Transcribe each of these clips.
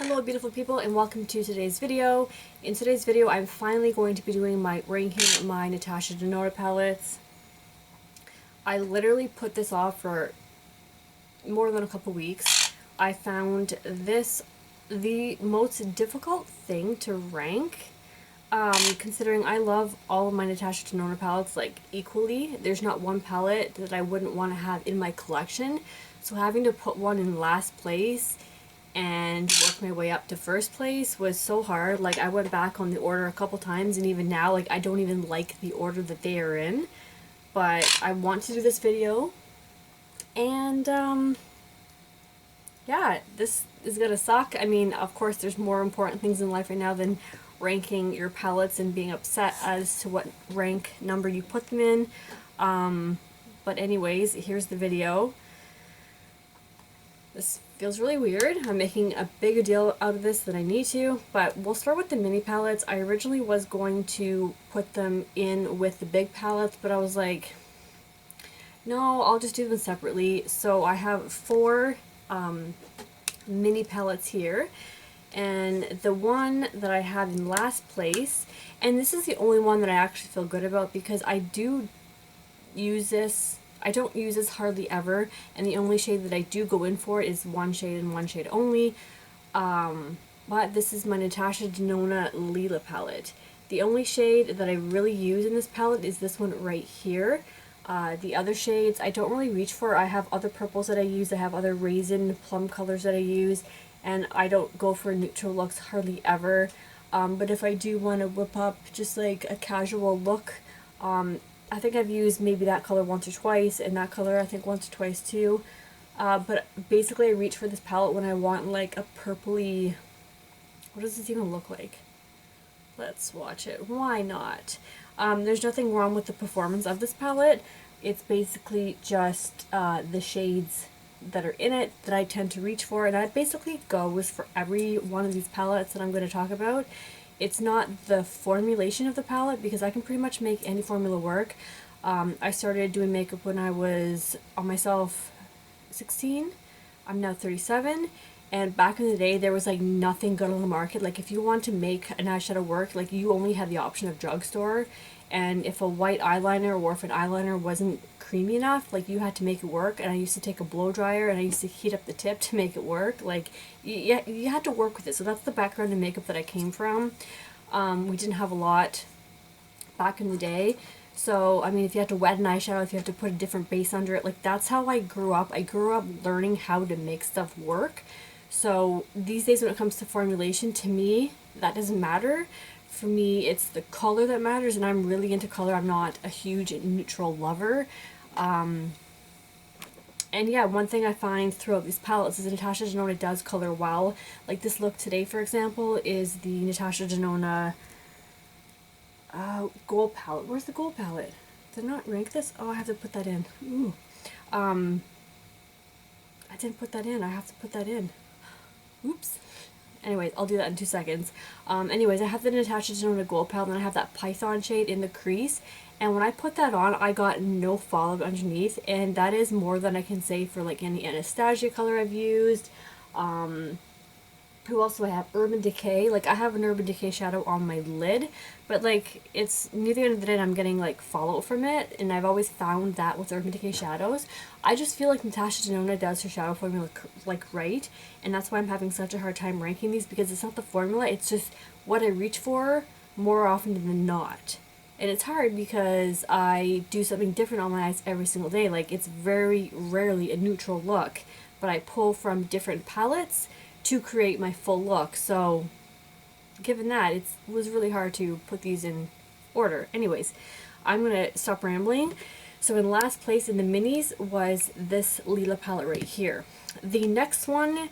Hello beautiful people and welcome to today's video. In today's video I'm finally going to be doing my ranking my Natasha Denona palettes. I literally put this off for more than a couple weeks. I found this the most difficult thing to rank, considering I love all of my Natasha Denona palettes like equally. There's not one palette that I wouldn't want to have in my collection, so having to put one in last place and work my way up to first place was so hard. Like, I went back on the order a couple times, and even now, like, I don't even like the order that they are in. But I want to do this video, and yeah, this is gonna suck. I mean, of course there's more important things in life right now than ranking your palettes and being upset as to what rank number you put them in. But anyways, here's the video. This feels really weird. I'm making a bigger deal out of this than I need to, but we'll start with the mini palettes. I originally was going to put them in with the big palettes, but I was like, no, I'll just do them separately. So I have four mini palettes here, and the one that I have in last place, and this is the only one that I actually feel good about because I do use this. I don't use this hardly ever, and the only shade that I do go in for is one shade and one shade only. But this is my Natasha Denona Lila palette. The only shade that I really use in this palette is this one right here. The other shades I don't really reach for. I have other purples that I use. I have other raisin plum colors that I use, and I don't go for neutral looks hardly ever. But if I do want to whip up just like a casual look, I think I've used maybe that color once or twice, and that color I think once or twice too. But basically I reach for this palette when I want like a purpley... What does this even look like? Let's watch it. Why not? There's nothing wrong with the performance of this palette. It's basically just the shades that are in it that I tend to reach for, and that basically goes for every one of these palettes that I'm going to talk about. It's not the formulation of the palette, because I can pretty much make any formula work. I started doing makeup when I was on myself 16. I'm now 37, and back in the day there was like nothing good on the market. Like, if you want to make an eyeshadow work, like, you only had the option of drugstore, and if a white eyeliner or if an eyeliner wasn't creamy enough, like, you had to make it work. And I used to take a blow dryer and I used to heat up the tip to make it work. Like, you had to work with it. So that's the background in makeup that I came from. We didn't have a lot back in the day. So, I mean, if you had to wet an eyeshadow, if you have to put a different base under it, like, that's how I grew up. I grew up learning how to make stuff work. So these days when it comes to formulation, to me, that doesn't matter. For me, it's the color that matters, and I'm really into color. I'm not a huge neutral lover. And yeah, one thing I find throughout these palettes is Natasha Denona does color well. Like, this look today, for example, is the Natasha Denona gold palette. Where's the gold palette? Did I not rank this? Oh, I have to put that in. Ooh. I didn't put that in. I have to put that in. Oops. Anyways, I'll do that in 2 seconds. Anyways, I have the Natasha Denona gold palette, and I have that Python shade in the crease. And when I put that on, I got no fallout underneath, and that is more than I can say for like any Anastasia color I've used. Who else do I have? Urban Decay. Like, I have an Urban Decay shadow on my lid, but like, it's near the end of the day I'm getting like fallout from it, and I've always found that with Urban Decay shadows. I just feel like Natasha Denona does her shadow formula like right, and that's why I'm having such a hard time ranking these, because it's not the formula, it's just what I reach for more often than not. And it's hard because I do something different on my eyes every single day. Like, it's very rarely a neutral look, but I pull from different palettes to create my full look. So given that, it was really hard to put these in order. Anyways, I'm gonna stop rambling. So in last place in the minis was this Lila palette right here. The next one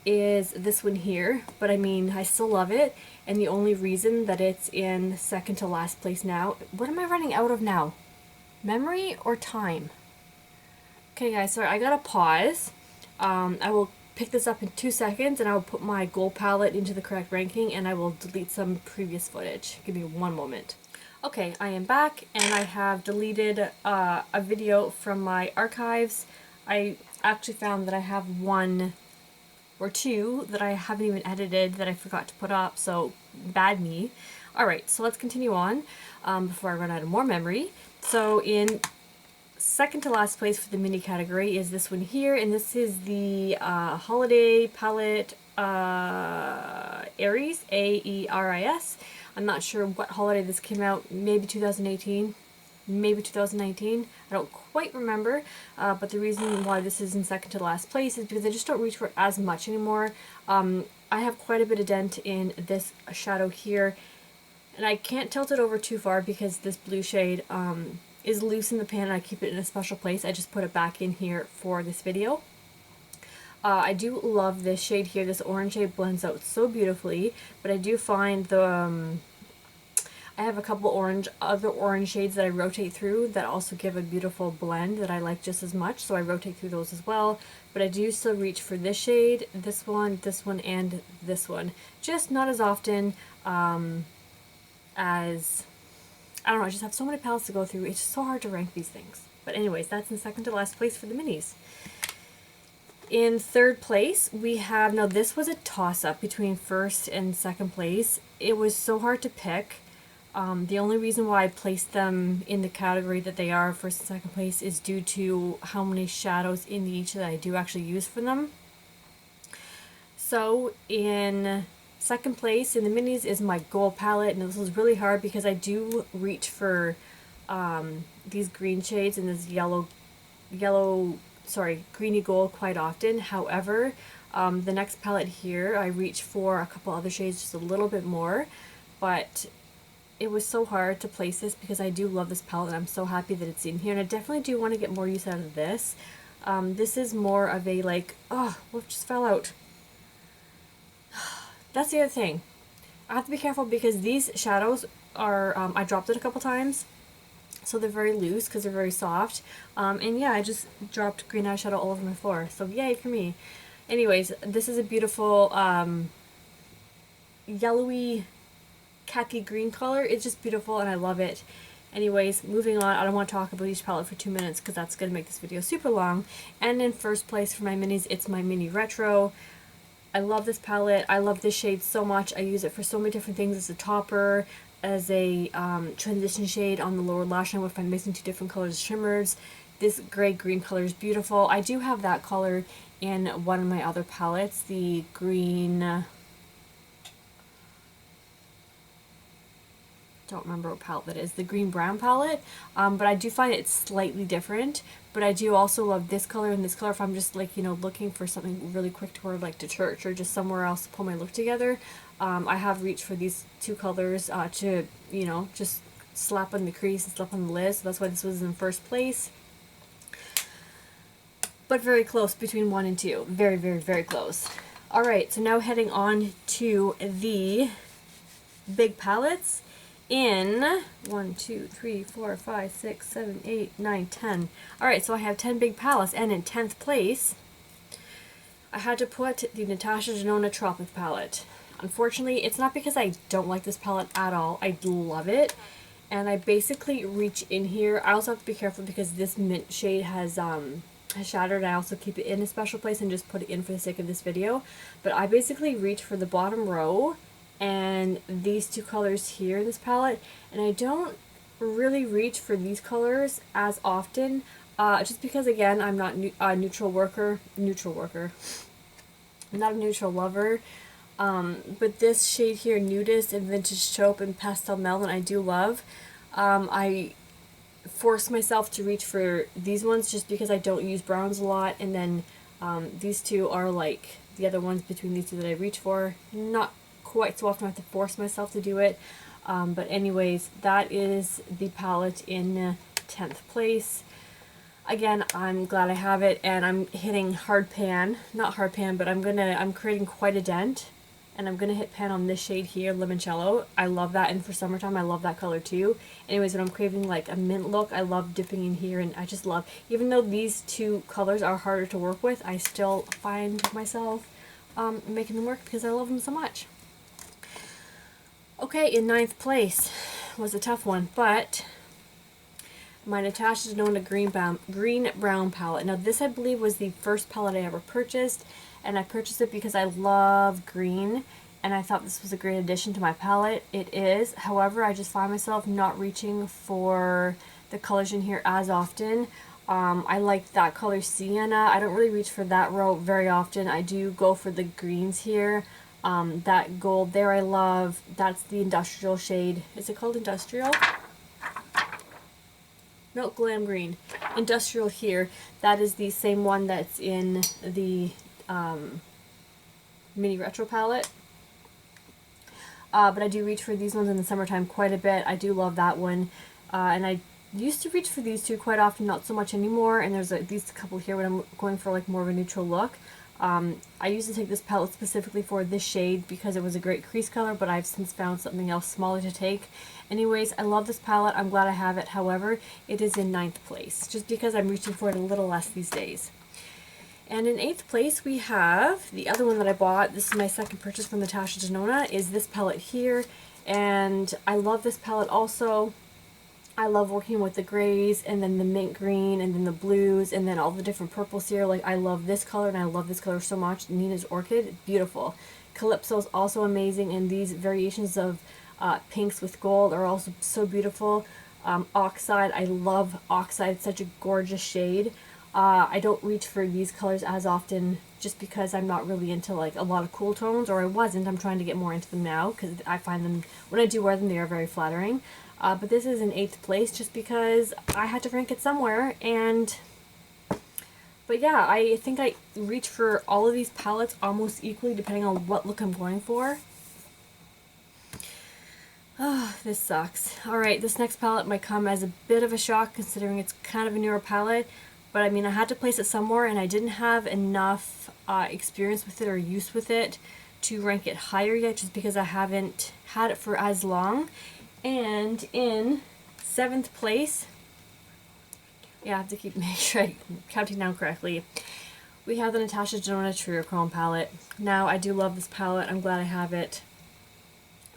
is this one here, but I mean, I still love it, and the only reason that it's in second to last place now... What am I running out of now? Memory or time? Okay guys, sorry, I gotta pause. I will pick this up in 2 seconds, and I will put my gold palette into the correct ranking, and I will delete some previous footage. Give me one moment. Okay, I am back, and I have deleted a video from my archives. I actually found that I have one or two that I haven't even edited that I forgot to put up, so bad me. Alright, so let's continue on before I run out of more memory. So in second to last place for the mini category is this one here, and this is the Holiday Palette Aries, Aeris. I'm not sure what holiday this came out, maybe 2018, maybe 2019, I don't quite remember, but the reason why this is in second to last place is because I just don't reach for as much anymore. I have quite a bit of dent in this shadow here, and I can't tilt it over too far because this blue shade is loose in the pan and I keep it in a special place. I just put it back in here for this video. I do love this shade here. This orange shade blends out so beautifully, but I do find the I have a couple other orange shades that I rotate through that also give a beautiful blend that I like just as much, so I rotate through those as well. But I do still reach for this shade, this one, and this one. Just not as often as, I don't know, I just have so many palettes to go through. It's just so hard to rank these things. But anyways, that's in second to last place for the minis. In third place, we have, now this was a toss-up between first and second place. It was so hard to pick. The only reason why I placed them in the category that they are, first and second place, is due to how many shadows in each that I do actually use for them. So in second place in the minis is my gold palette, and this was really hard because I do reach for these green shades and this greeny gold quite often. However, the next palette here, I reach for a couple other shades just a little bit more, but it was so hard to place this because I do love this palette and I'm so happy that it's in here, and I definitely do want to get more use out of this. This is more of a like, oh, what just fell out? That's the other thing. I have to be careful because these shadows are, I dropped it a couple times, so they're very loose because they're very soft. And yeah, I just dropped green eyeshadow all over my floor, so yay for me. Anyways, this is a beautiful yellowy khaki green color. It's just beautiful and I love it. Anyways, moving on. I don't want to talk about each palette for 2 minutes because that's going to make this video super long. And in first place for my minis, it's my Mini Retro. I love this palette. I love this shade so much. I use it for so many different things, as a topper, as a transition shade on the lower lash line if I'm mixing two different colors of shimmers. This gray-green color is beautiful. I do have that color in one of my other palettes, the green, don't remember what palette that is, the green brown palette, but I do find it slightly different. But I do also love this color and this color if I'm just like, you know, looking for something really quick to wear like to church or just somewhere else to pull my look together. I have reached for these two colors to, you know, just slap on the crease and slap on the lid, so that's why this was in first place. But very close between 1 and 2. Very, very, very close. Alright, so now heading on to the big palettes. In 1, 2, 3, 4, 5, 6, 7, 8, 9, 10. Alright, so I have 10 big palettes, and in 10th place, I had to put the Natasha Denona Tropic palette. Unfortunately, it's not because I don't like this palette at all. I love it, and I basically reach in here. I also have to be careful because this mint shade has shattered. I also keep it in a special place and just put it in for the sake of this video. But I basically reach for the bottom row and these two colors here in this palette, and I don't really reach for these colors as often, just because, again, I'm not a neutral worker, I'm not a neutral lover, but this shade here, Nudist and Vintage Taupe and Pastel Melon, I do love. I force myself to reach for these ones just because I don't use browns a lot, and then these two are like the other ones between these two that I reach for. Not quite so often I have to force myself to do it, but anyways, that is the palette in 10th place. Again, I'm glad I have it, and I'm hitting hard pan, not hard pan, but I'm creating quite a dent, and I'm gonna hit pan on this shade here, Limoncello. I love that, and for summertime I love that color too. Anyways, when I'm craving like a mint look, I love dipping in here, and I just love, even though these two colors are harder to work with, I still find myself making them work because I love them so much. Okay, in 9th place was a tough one, but my Natasha Denona green brown palette. Now this, I believe, was the first palette I ever purchased, and I purchased it because I love green, and I thought this was a great addition to my palette. It is. However, I just find myself not reaching for the colors in here as often. I like that color sienna. I don't really reach for that row very often. I do go for the greens here. That gold there I love. That's the industrial shade. Is it called industrial? No, glam green. Industrial here. That is the same one that's in the mini retro palette. But I do reach for these ones in the summertime quite a bit. I do love that one. And I used to reach for these two quite often, not so much anymore. And there's these couple here when I'm going for like more of a neutral look. I used to take this palette specifically for this shade because it was a great crease color, but I've since found something else smaller to take. Anyways, I love this palette. I'm glad I have it. However, it is in 9th place, just because I'm reaching for it a little less these days. And in 8th place, we have the other one that I bought. This is my second purchase from Natasha Denona, is this palette here. And I love this palette also. I love working with the grays and then the mint green and then the blues and then all the different purples here. Like, I love this color and I love this color so much. Nina's Orchid, beautiful. Calypso is also amazing, and these variations of pinks with gold are also so beautiful. Oxide, I love Oxide. It's such a gorgeous shade. I don't reach for these colors as often just because I'm not really into like a lot of cool tones, or I wasn't. I'm trying to get more into them now because I find them, when I do wear them, they are very flattering. But this is in 8th place just because I had to rank it somewhere, but yeah, I think I reach for all of these palettes almost equally depending on what look I'm going for. Oh, this sucks. Alright, this next palette might come as a bit of a shock considering it's kind of a newer palette, but I mean, I had to place it somewhere and I didn't have enough experience with it or use with it to rank it higher yet, just because I haven't had it for as long. And in 7th place, yeah, I have to keep making sure I'm counting down correctly, we have the Natasha Denona Trio Chrome palette. Now, I do love this palette. I'm glad I have it.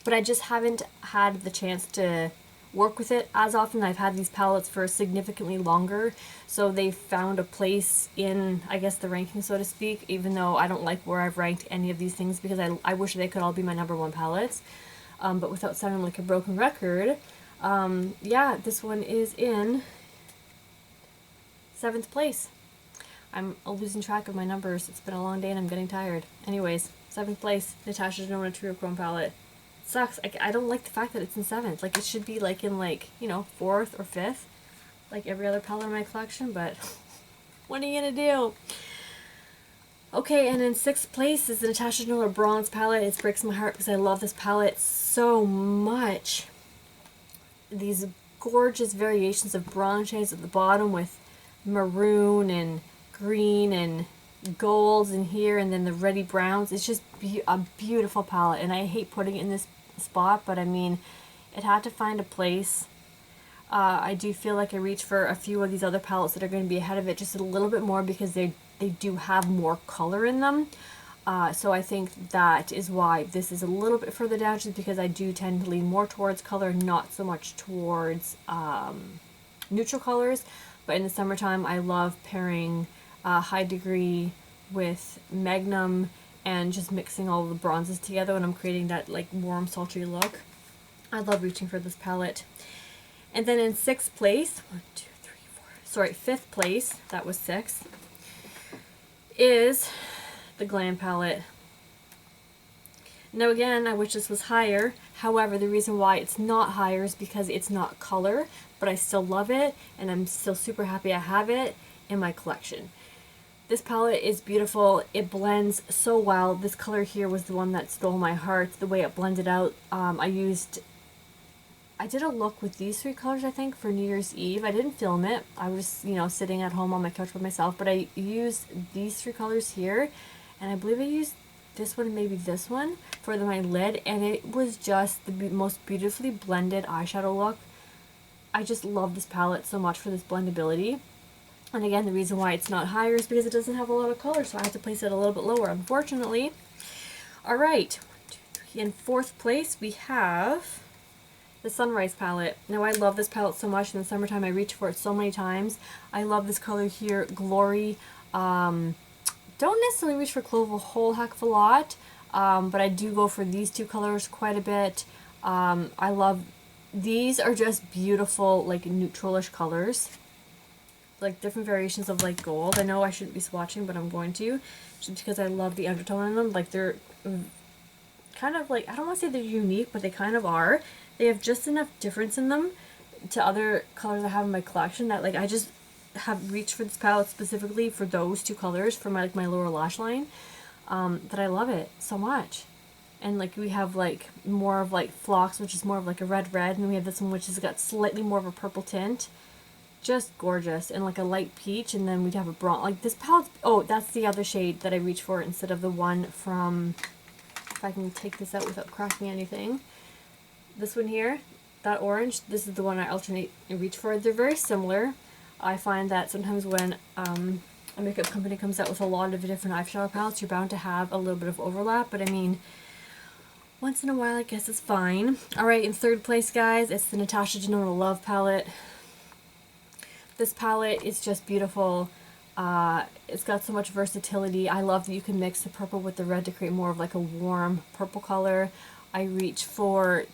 But I just haven't had the chance to work with it as often. I've had these palettes for significantly longer, so they found a place in, I guess, the ranking, so to speak, even though I don't like where I've ranked any of these things because I wish they could all be my #1 palettes. But without sounding like a broken record, yeah, this one is in 7th place. I'm losing track of my numbers. It's been a long day and I'm getting tired. Anyways, 7th place, Natasha Denona Trio Chrome palette. It sucks. I don't like the fact that it's in 7th. Like, it should be like in, like, you know, 4th or 5th, like every other palette in my collection, but what are you gonna do? Okay, and in 6th place is the Natasha Denona Bronze palette. It breaks my heart because I love this palette so much. These gorgeous variations of bronze shades at the bottom with maroon and green and golds in here, and then the reddy browns. It's just a beautiful palette, and I hate putting it in this spot, but I mean, it had to find a place. I do feel like I reach for a few of these other palettes that are going to be ahead of it just a little bit more because they do have more color in them. So I think that is why this is a little bit further down, just because I do tend to lean more towards color, not so much towards neutral colors. But in the summertime, I love pairing High Degree with Magnum and just mixing all the bronzes together when I'm creating that like warm, sultry look. I love reaching for this palette. And then in 6th place, 5th place, that was 6, is the Glam palette. Now again, I wish this was higher. However, the reason why it's not higher is because it's not color, but I still love it, and I'm still super happy I have it in my collection. This palette is beautiful. It blends so well. This color here was the one that stole my heart, the way it blended out. I did a look with these 3 colors, I think, for New Year's Eve. I didn't film it. I was, you know, sitting at home on my couch by myself, but I used these 3 colors here, and I believe I used this one and maybe this one for my lid, and it was just the most beautifully blended eyeshadow look. I just love this palette so much for this blendability. And again, the reason why it's not higher is because it doesn't have a lot of color, so I have to place it a little bit lower, unfortunately. Alright, 1, 2, 3. In 4th place, we have the Sunrise palette. Now, I love this palette so much. In the summertime, I reach for it so many times. I love this color here, Glory. Doesn't don't necessarily reach for clove a whole heck of a lot, but I do go for these two colors quite a bit. I love, these are just beautiful, like neutralish colors, like different variations of like gold. I know I shouldn't be swatching, but I'm going to, just because I love the undertone in them. Like they're kind of like, I don't want to say they're unique, but they kind of are. They have just enough difference in them to other colors I have in my collection that like I just have reached for this palette specifically for those two colors for my like my lower lash line, that I love it so much. And like we have like more of like Phlox, which is more of like a red, and we have this one which has got slightly more of a purple tint. Just gorgeous. And like a light peach, and then we'd have a bronze. Like this palette, oh, that's the other shade that I reach for instead of the one from, if I can take this out without cracking anything. This one here, that orange, this is the one I alternate and reach for. They're very similar. I find that sometimes when a makeup company comes out with a lot of different eyeshadow palettes, you're bound to have a little bit of overlap, but I mean, once in a while I guess it's fine. Alright, in third place, guys, it's the Natasha Denona Love palette. This palette is just beautiful. It's got so much versatility. I love that you can mix the purple with the red to create more of like a warm purple color. I reach for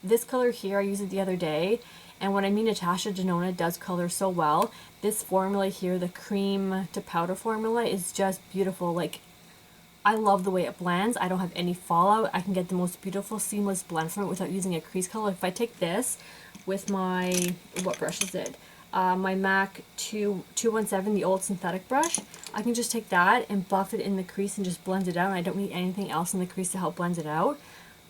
this color here. I used it the other day, and when I mean Natasha Denona does color so well, this formula here, the cream to powder formula, is just beautiful. Like, I love the way it blends. I don't have any fallout. I can get the most beautiful seamless blend from it without using a crease color. If I take this with my, what brush is it? My MAC 217, the old synthetic brush, I can just take that and buff it in the crease and just blend it out. I don't need anything else in the crease to help blend it out.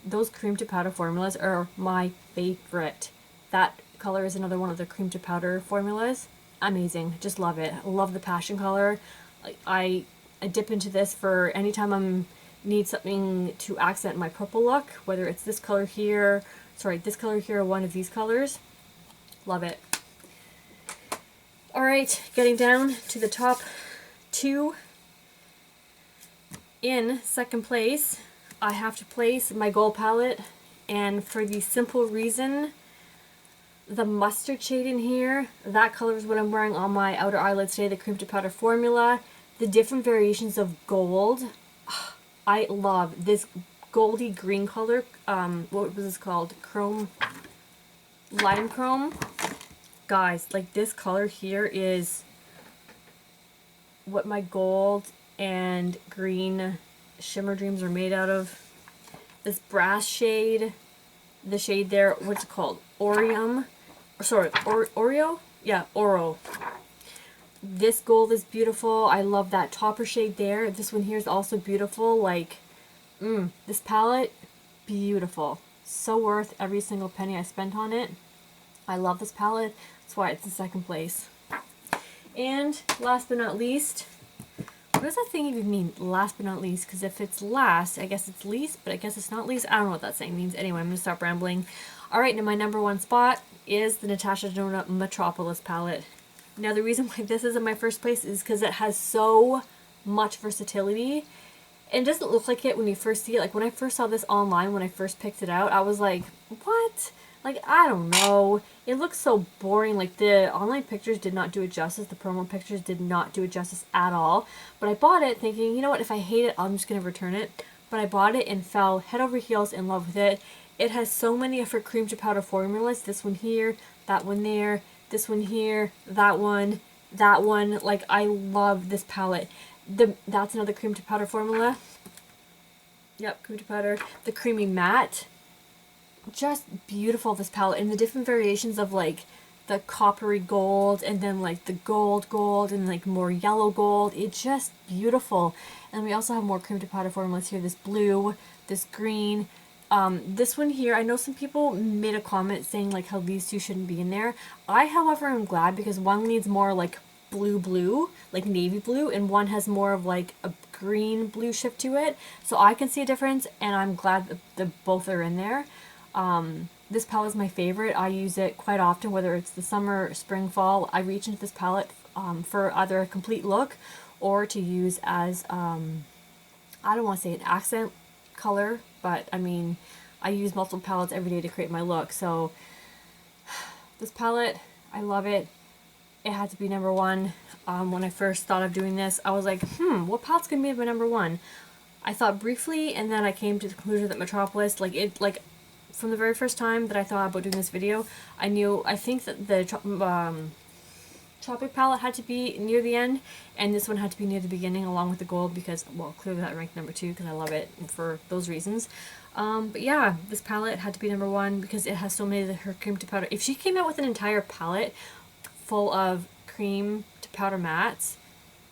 Those cream to powder formulas are my favorite. That color is another one of the cream to powder formulas. Amazing. Just love it. Love the passion color. Like, I dip into this for anytime I need something to accent my purple look, whether it's this color here, this color here, or one of these colors. Love it. Alright, getting down to the top two. In second place, I have to place my gold palette, and for the simple reason, the mustard shade in here, that color is what I'm wearing on my outer eyelids today, the cream to powder formula. The different variations of gold, I love this goldy green color. What was this called? Chrome, lime chrome. Guys, like this color here is what my gold and green shimmer dreams are made out of. This brass shade, the shade there, what's it called? Orium? Sorry, Oreo? Yeah, Oro. This gold is beautiful. I love that topper shade there. This one here is also beautiful. Like, this palette, beautiful. So worth every single penny I spent on it. I love this palette. That's why it's in second place. And last but not least, what does that thing even mean, last but not least? Because if it's last, I guess it's least, but I guess it's not least. I don't know what that saying means. Anyway, I'm going to stop rambling. Alright, now my number one spot is the Natasha Denona Metropolis palette. Now the reason why this is in my first place is because it has so much versatility. It doesn't look like it when you first see it. Like when I first saw this online, when I first picked it out, I was like, what? Like, I don't know. It looks so boring. Like, the online pictures did not do it justice. The promo pictures did not do it justice at all. But I bought it thinking, you know what, if I hate it, I'm just going to return it. But I bought it and fell head over heels in love with it. It has so many different cream to powder formulas. This one here, that one there, this one here, that one, that one. Like, I love this palette. That's another cream to powder formula. Yep, cream to powder. The creamy matte. Just beautiful, this palette, and the different variations of like the coppery gold, and then like the gold, and like more yellow gold. It's just beautiful. And we also have more cream to powder formulas here. This blue, this green, this one here. I know some people made a comment saying like how these two shouldn't be in there. I, however, am glad, because one needs more like blue, like navy blue, and one has more of like a green blue shift to it. So I can see a difference, and I'm glad that both are in there. This palette is my favorite. I use it quite often, whether it's the summer, spring, fall. I reach into this palette for either a complete look or to use as, I don't want to say an accent color, but I mean, I use multiple palettes every day to create my look. So this palette, I love it. it had to be number one. When I first thought of doing this, I was like, what palette's gonna be my number one? I thought briefly, and then I came to the conclusion that Metropolis, from the very first time that I thought about doing this video, I think that the Tropic palette had to be near the end, and this one had to be near the beginning along with the gold because, well, clearly that ranked number 2 because I love it for those reasons. But yeah, this palette had to be number 1 because it has so many of her cream to powder. If she came out with an entire palette full of cream to powder mattes,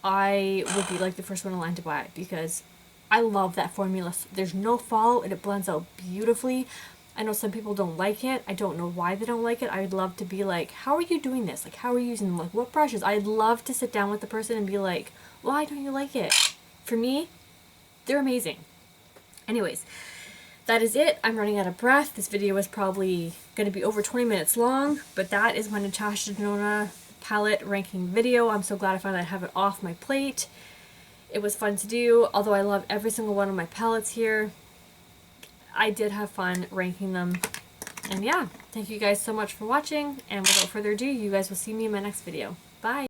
I would be like the first one in line to buy it because I love that formula. There's no fall and it blends out beautifully. I know some people don't like it. I don't know why they don't like it. I'd love to be like, how are you doing this? Like, how are you using them? Like, what brushes? I'd love to sit down with the person and be like, why don't you like it? For me, they're amazing. Anyways, that is it. I'm running out of breath. This video is probably going to be over 20 minutes long, but that is my Natasha Denona palette ranking video. I'm so glad I finally have it off my plate. It was fun to do, although I love every single one of my palettes here. I did have fun ranking them. And yeah, thank you guys so much for watching, and without further ado, you guys will see me in my next video. Bye!